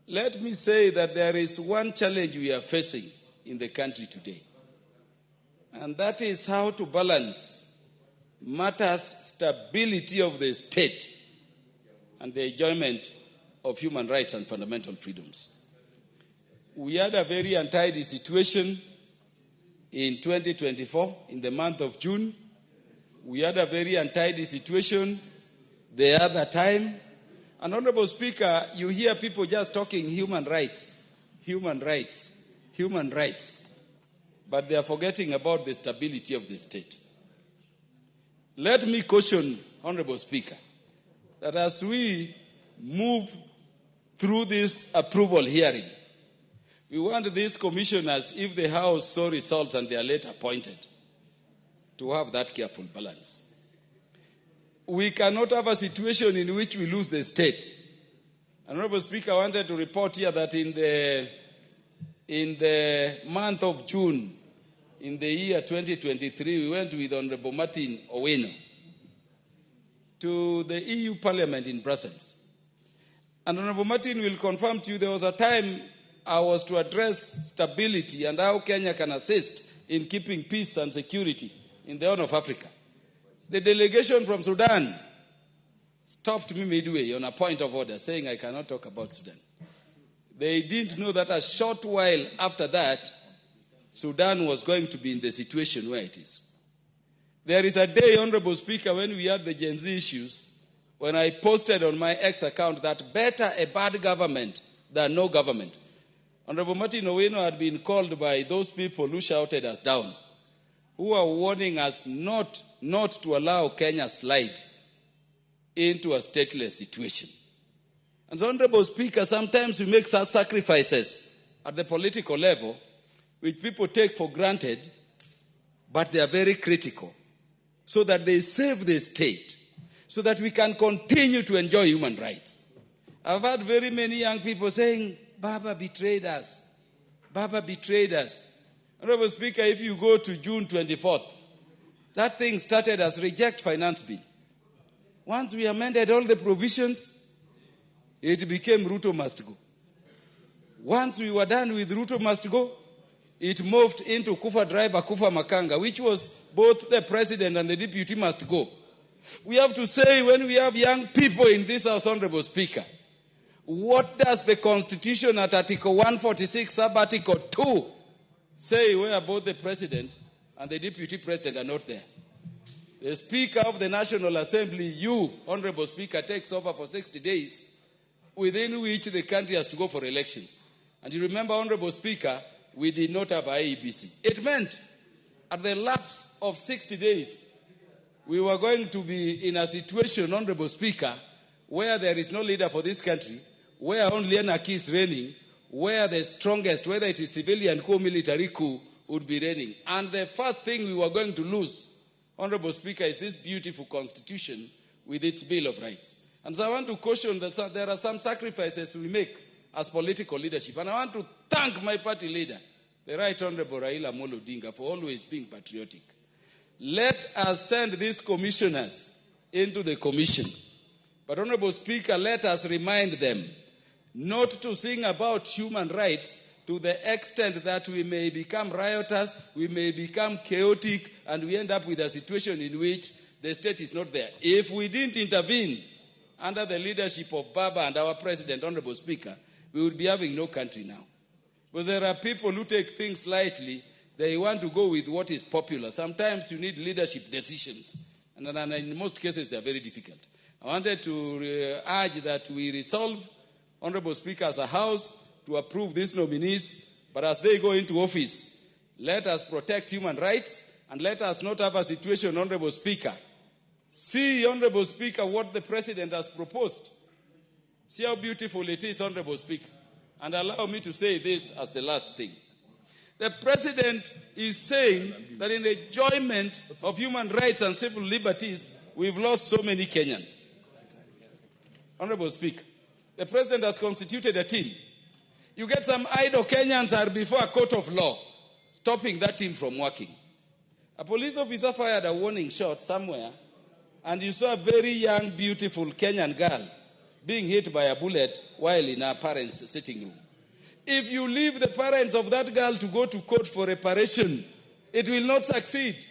Let me say that there is one challenge we are facing in the country today, and that is how to balance matters stability of the state and the enjoyment of human rights and fundamental freedoms. We had a very untidy situation in 2024, in the month of June. We had a very untidy situation the other time. And Honorable Speaker, you hear people just talking human rights, human rights, human rights, but they are forgetting about the stability of the state. Let me caution, Honorable Speaker, that as we move through this approval hearing, we want these commissioners, if the House so resolves and they are later appointed, to have that careful balance. We cannot have a situation in which we lose the state. Honorable Speaker, I wanted to report here that in the month of June, in the year 2023, we went with Honorable Martin Owino to the EU Parliament in Brussels. And Honorable Martin will confirm to you there was a time I was to address stability and how Kenya can assist in keeping peace and security in the Horn of Africa. The delegation from Sudan stopped me midway on a point of order, saying I cannot talk about Sudan. They didn't know that a short while after that, Sudan was going to be in the situation where it is. There is a day, Honorable Speaker, when we had the Gen Z issues, when I posted on my X account that better a bad government than no government. Honorable Martin Owino had been called by those people who shouted us down, who are warning us not to allow Kenya slide into a stateless situation. And so, Honorable Speaker, sometimes we make such sacrifices at the political level, which people take for granted, but they are very critical, so that they save the state, so that we can continue to enjoy human rights. I've had very many young people saying, Baba betrayed us. Baba betrayed us. Honorable Speaker, if you go to June 24th, that thing started as reject finance bill. Once we amended all the provisions, it became Ruto must go. Once we were done with Ruto must go, it moved into Kufa driver, Kufa Makanga, which was both the president and the deputy must go. We have to say, when we have young people in this House, Honorable Speaker, what does the Constitution at Article 146, sub-Article 2, say where both the president and the deputy president are not there? The Speaker of the National Assembly, you, Honorable Speaker, takes over for 60 days, within which the country has to go for elections. And you remember, Honorable Speaker, we did not have IEBC. It meant at the lapse of 60 days, we were going to be in a situation, Honorable Speaker, where there is no leader for this country, where only anarchy is reigning, where the strongest, whether it is civilian coup, military coup, would be reigning. And the first thing we were going to lose, Honorable Speaker, is this beautiful constitution with its Bill of Rights. And so I want to caution that there are some sacrifices we make as political leadership. And I want to thank my party leader, the Right Honorable Raila Amolo Odinga, for always being patriotic. Let us send these commissioners into the commission. But, Honorable Speaker, let us remind them not to sing about human rights to the extent that we may become riotous, we may become chaotic, and we end up with a situation in which the state is not there. If we didn't intervene under the leadership of Baba and our president, Honorable Speaker, we would be having no country now. Because there are people who take things lightly. They want to go with what is popular. Sometimes you need leadership decisions. And in most cases, they are very difficult. I wanted to urge that we resolve, Honorable Speaker, as a House, to approve these nominees. But as they go into office, let us protect human rights and let us not have a situation, Honorable Speaker. See, Honorable Speaker, what the President has proposed. See how beautiful it is, Honorable Speaker. And allow me to say this as the last thing. The President is saying that in the enjoyment of human rights and civil liberties, we've lost so many Kenyans. Honorable Speaker, the President has constituted a team. You get some idle Kenyans are before a court of law, stopping that team from working. A police officer fired a warning shot somewhere, and you saw a very young, beautiful Kenyan girl being hit by a bullet while in her parents' sitting room. If you leave the parents of that girl to go to court for reparation, it will not succeed.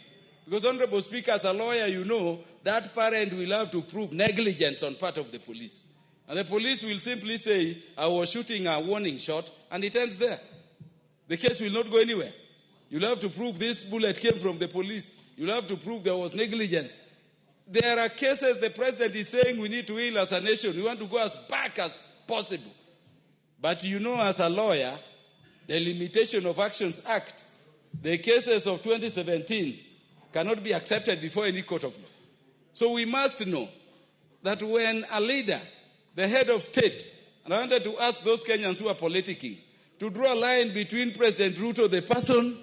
Because, Honorable Speaker, as a lawyer, you know that parent will have to prove negligence on part of the police. And the police will simply say, I was shooting a warning shot, and it ends there. The case will not go anywhere. You'll have to prove this bullet came from the police. You'll have to prove there was negligence. There are cases the president is saying we need to heal as a nation. We want to go as back as possible. But you know, as a lawyer, the Limitation of Actions Act, the cases of 2017 cannot be accepted before any court of law. So we must know that when a leader, the head of state, and I wanted to ask those Kenyans who are politicking, to draw a line between President Ruto, the person,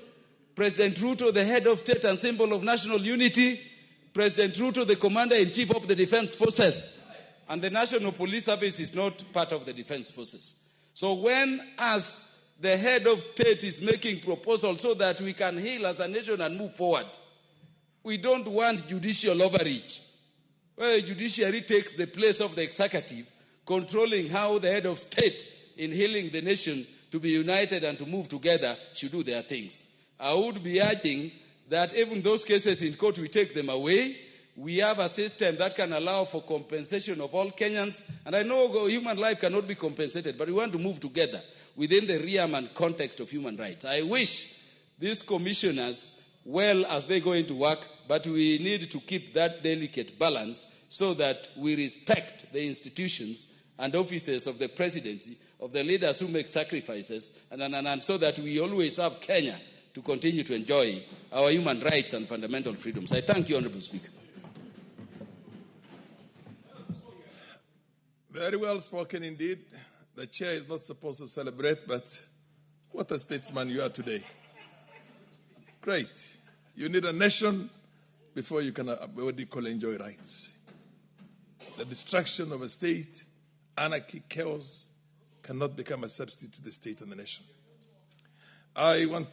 President Ruto, the head of state and symbol of national unity, President Ruto, the commander-in-chief of the defense forces, and the National Police Service is not part of the defense forces. So when, as the head of state is making proposals so that we can heal as a nation and move forward, we don't want judicial overreach, where the judiciary takes the place of the executive, controlling how the head of state in healing the nation to be united and to move together should do their things. I would be urging that even those cases in court, we take them away. We have a system that can allow for compensation of all Kenyans. And I know human life cannot be compensated, but we want to move together within the realm and context of human rights. I wish these commissioners well as they go into work, but we need to keep that delicate balance so that we respect the institutions and offices of the presidency, of the leaders who make sacrifices, and so that we always have Kenya to continue to enjoy our human rights and fundamental freedoms. I thank you, Honourable Speaker. Very well spoken indeed. The chair is not supposed to celebrate, but what a statesman you are today. Great. You need a nation before you can, what you call, enjoy rights. The destruction of a state, anarchy, chaos, cannot become a substitute to the state and the nation. I want